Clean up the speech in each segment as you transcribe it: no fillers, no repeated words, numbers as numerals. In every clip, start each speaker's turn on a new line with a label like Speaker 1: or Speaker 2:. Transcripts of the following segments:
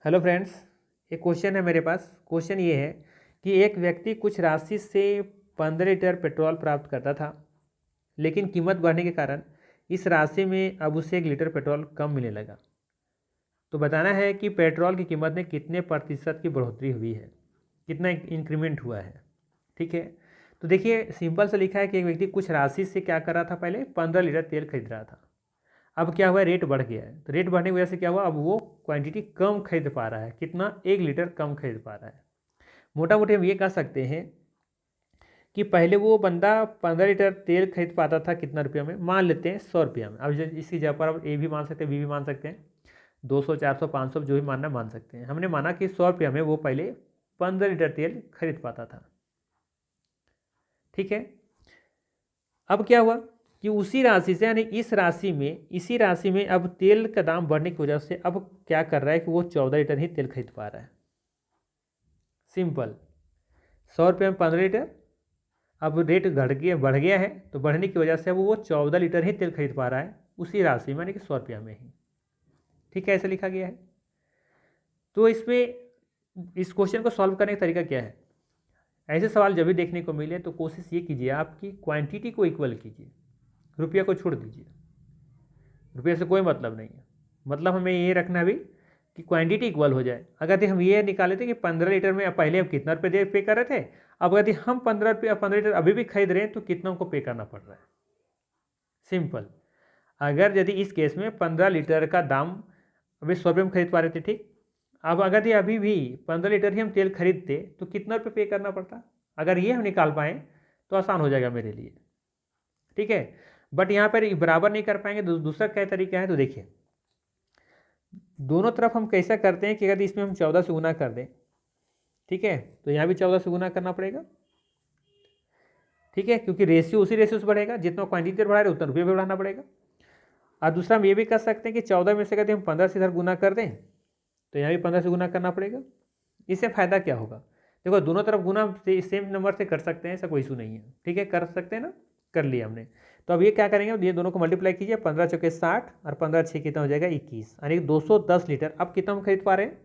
Speaker 1: Hello friends, एक question है मेरे पास। क्वेश्चन ये है कि एक व्यक्ति कुछ राशि से 15 लीटर पेट्रोल प्राप्त करता था, लेकिन कीमत बढ़ने के कारण इस राशि में अब उसे 1 लीटर पेट्रोल कम मिलने लगा। तो बताना है कि पेट्रोल की कीमत में कितने प्रतिशत की बढ़ोतरी हुई है, कितना इंक्रीमेंट हुआ है। ठीक है, तो देखिए सिंपल से लिखा है कि एक व्यक्ति कुछ राशि से क्या कर रहा था, पहले 15 लीटर तेल खरीद रहा था। अब क्या हुआ, रेट बढ़ गया है, तो रेट बढ़ने की वजह से क्या हुआ, अब वो क्वांटिटी कम खरीद पा रहा है। कितना? 1 लीटर कम खरीद पा रहा है। मोटा मोटी हम ये कह सकते हैं कि पहले वो बंदा 15 लीटर तेल खरीद पाता था कितना रुपया में, मान लेते हैं 100 रुपया में। अब इसकी जगह पर अब ए भी मान सकते हैं, बी भी मान सकते हैं, 200, 400, 500 जो भी मानना मान सकते हैं। हमने माना कि 100 रुपया में वो पहले 15 लीटर तेल खरीद पाता था। ठीक है, अब क्या हुआ कि उसी राशि से, यानी इसी राशि में अब तेल का दाम बढ़ने की वजह से अब क्या कर रहा है कि वो 14 लीटर ही तेल खरीद पा रहा है। सिंपल, 100 रुपये में 15 लीटर, अब रेट बढ़ गया है, तो बढ़ने की वजह से अब वो 14 लीटर ही तेल खरीद पा रहा है उसी राशि में, यानी कि 100 रुपया में ही। ठीक है, ऐसे लिखा गया है। तो इसमें इस क्वेश्चन को सॉल्व करने का तरीका क्या है? ऐसे सवाल जब भी देखने को मिले तो कोशिश ये कीजिए आपकी क्वांटिटी को इक्वल कीजिए, रुपया को छोड़ दीजिए। रुपये से कोई मतलब नहीं है, मतलब हमें ये रखना भी कि क्वांटिटी इक्वल हो जाए। अगर हम ये निकाले थे कि 15 लीटर में पहले हम कितना रुपये पे कर रहे थे, अब यदि हम 15 लीटर अभी भी खरीद रहे हैं तो कितना हमको पे करना पड़ रहा है। सिंपल, अगर यदि इस केस में 15 लीटर का दाम अभी 100 रुपये में खरीद पा रहे थे, ठीक, अब अगर ये अभी भी 15 लीटर ही हम तेल खरीदते तो कितना रुपये पे करना पड़ता। अगर ये हम निकाल पाएँ तो आसान हो जाएगा मेरे लिए। ठीक है, बट यहाँ पर बराबर नहीं कर पाएंगे। दूसरा क्या तरीका है, तो देखिए दोनों तरफ हम कैसा करते हैं कि अगर इसमें हम 14 से गुना कर दें, ठीक है, तो यहाँ भी 14 से गुना करना पड़ेगा। ठीक है, क्योंकि रेशियो उसी रेशियो से बढ़ेगा, जितना क्वांटिटी बढ़ा रहे उतना रुपये भी बढ़ाना पड़ेगा। और दूसरा हम ये भी कर सकते हैं कि 14 में से कहते हम 15 से इधर गुना कर दें, तो यहाँ भी 15 से गुना करना पड़ेगा। इससे फ़ायदा क्या होगा? देखो दोनों तरफ गुना सेम नंबर से कर सकते हैं, ऐसा कोई इशू नहीं है। ठीक है, कर सकते हैं ना, कर लिया हमने। तो अब ये क्या करेंगे, ये दोनों को मल्टीप्लाई कीजिए, 15 चौके 60 और 15 छः कितना हो जाएगा 21, यानी 210 लीटर। अब कितना हम खरीद पा रहे हैं?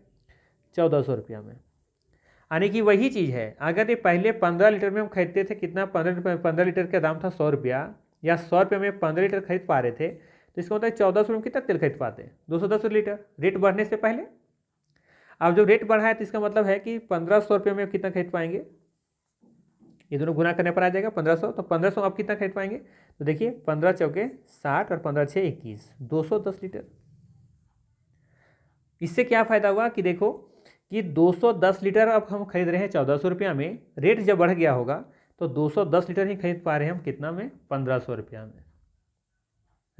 Speaker 1: 1400 रुपया में। यानी कि वही चीज़ है, अगर ये पहले 15 लीटर में हम खरीदते थे, कितना 15 लीटर का दाम था 100 रुपया, या 100 रुपये में 15 लीटर खरीद पा रहे थे, तो इसका मतलब 1400 में कितना तेल खरीद पाते हैं? 210 लीटर, रेट बढ़ने से पहले। अब जो रेट बढ़ा है तो इसका मतलब है कि 1500 रुपये में कितना खरीद पाएंगे, ये दोनों गुना करने पर आ जाएगा 1500। तो 1500 आप कितना खरीद पाएंगे? तो देखिए 15 चौके 60 और 15 छः 21, 210 लीटर। इससे क्या फ़ायदा हुआ कि देखो कि 210 लीटर अब हम खरीद रहे हैं 1400 रुपया में, रेट जब बढ़ गया होगा तो 210 लीटर ही खरीद पा रहे हैं हम कितना में? 1500 रुपया में।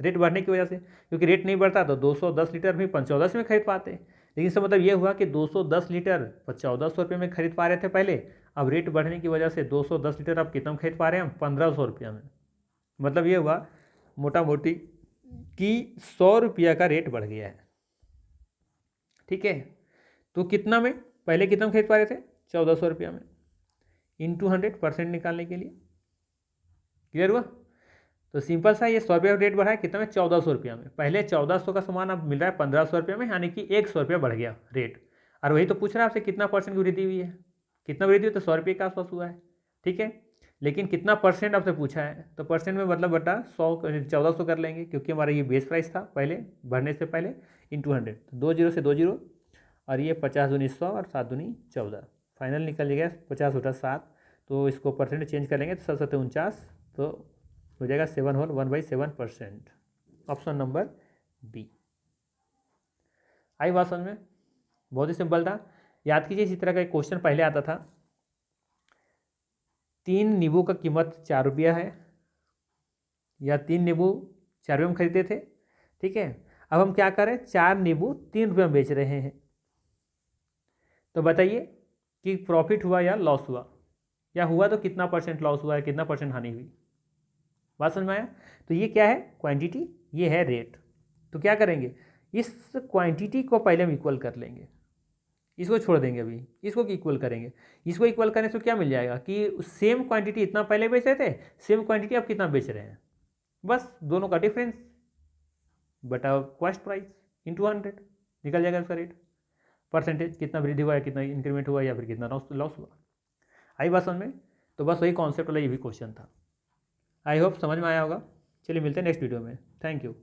Speaker 1: रेट बढ़ने की वजह से, क्योंकि रेट नहीं बढ़ता तो 210 लीटर भी 1400 में खरीद पाते। लेकिन इसका मतलब ये हुआ कि 210 लीटर 1400 रुपये में खरीद पा रहे थे पहले, अब रेट बढ़ने की वजह से 210 लीटर अब कितना में खरीद पा रहे हैं हम? 1500 रुपया में। मतलब ये हुआ मोटा मोटी कि 100 रुपया का रेट बढ़ गया है। ठीक है, तो कितना में पहले कितना में खरीद पा रहे थे? 1400 रुपया में, इंटू 100% निकालने के लिए। क्लियर हुआ? तो सिंपल सा, ये 100 रुपया रेट बढ़ा है कितना में? 1400 रुपया में। पहले 1400 का सामान अब मिल रहा है 1500 रुपये में, यानी कि 100 रुपया बढ़ गया रेट। और वही तो पूछ रहा है आपसे कितना परसेंट की वृद्धि हुई है, कितना वृद्धि हुई? तो 100 रुपये के आसपास हुआ है। ठीक है, लेकिन कितना परसेंट आपसे पूछा है, तो परसेंट में मतलब बटा 1400 कर लेंगे, क्योंकि हमारा ये बेस प्राइस था पहले बढ़ने से पहले, इंटू 100। तो 2 जीरो से 2 जीरो, और ये 50 दूनी 100 और 7 दूनी 14, फाइनल निकल जाएगा 50 बटा 7। तो इसको परसेंट चेंज कर लेंगे तो 7 7 49, तो हो जाएगा 7 होल 1/7%। Option number B. आई बात समझ में? बहुत ही सिंपल था। याद कीजिए इसी तरह का एक क्वेश्चन पहले आता था, 3 नींबू का कीमत 4 रुपया है, या 3 नींबू 4 रुपये में खरीदे थे। ठीक है, अब हम क्या करें, 4 नींबू 3 रुपये में बेच रहे हैं, तो बताइए कि प्रॉफिट हुआ या लॉस हुआ, या हुआ तो कितना परसेंट लॉस हुआ है, कितना परसेंट हानि हुई। बात समझ में आया? तो ये क्या है? क्वांटिटी, ये है रेट। तो क्या करेंगे, इस क्वांटिटी को पहले हम इक्वल कर लेंगे, इसको छोड़ देंगे, अभी इसको इक्वल करेंगे। इसको इक्वल करने से क्या मिल जाएगा कि सेम क्वांटिटी इतना पहले बेच रहे थे, सेम क्वांटिटी अब कितना बेच रहे हैं, बस दोनों का डिफरेंस बटा कॉस्ट प्राइस इंटू 100, निकल जाएगा उसका रेट। परसेंटेज, कितना वृद्धि हुआ है, कितना इंक्रीमेंट हुआ या फिर कितना लॉस हुआ। आई बात समझ में? तो बस वही कॉन्सेप्ट वाला ये भी क्वेश्चन था। आई होप समझ में आया होगा। चलिए मिलते हैं नेक्स्ट वीडियो में। Thank you.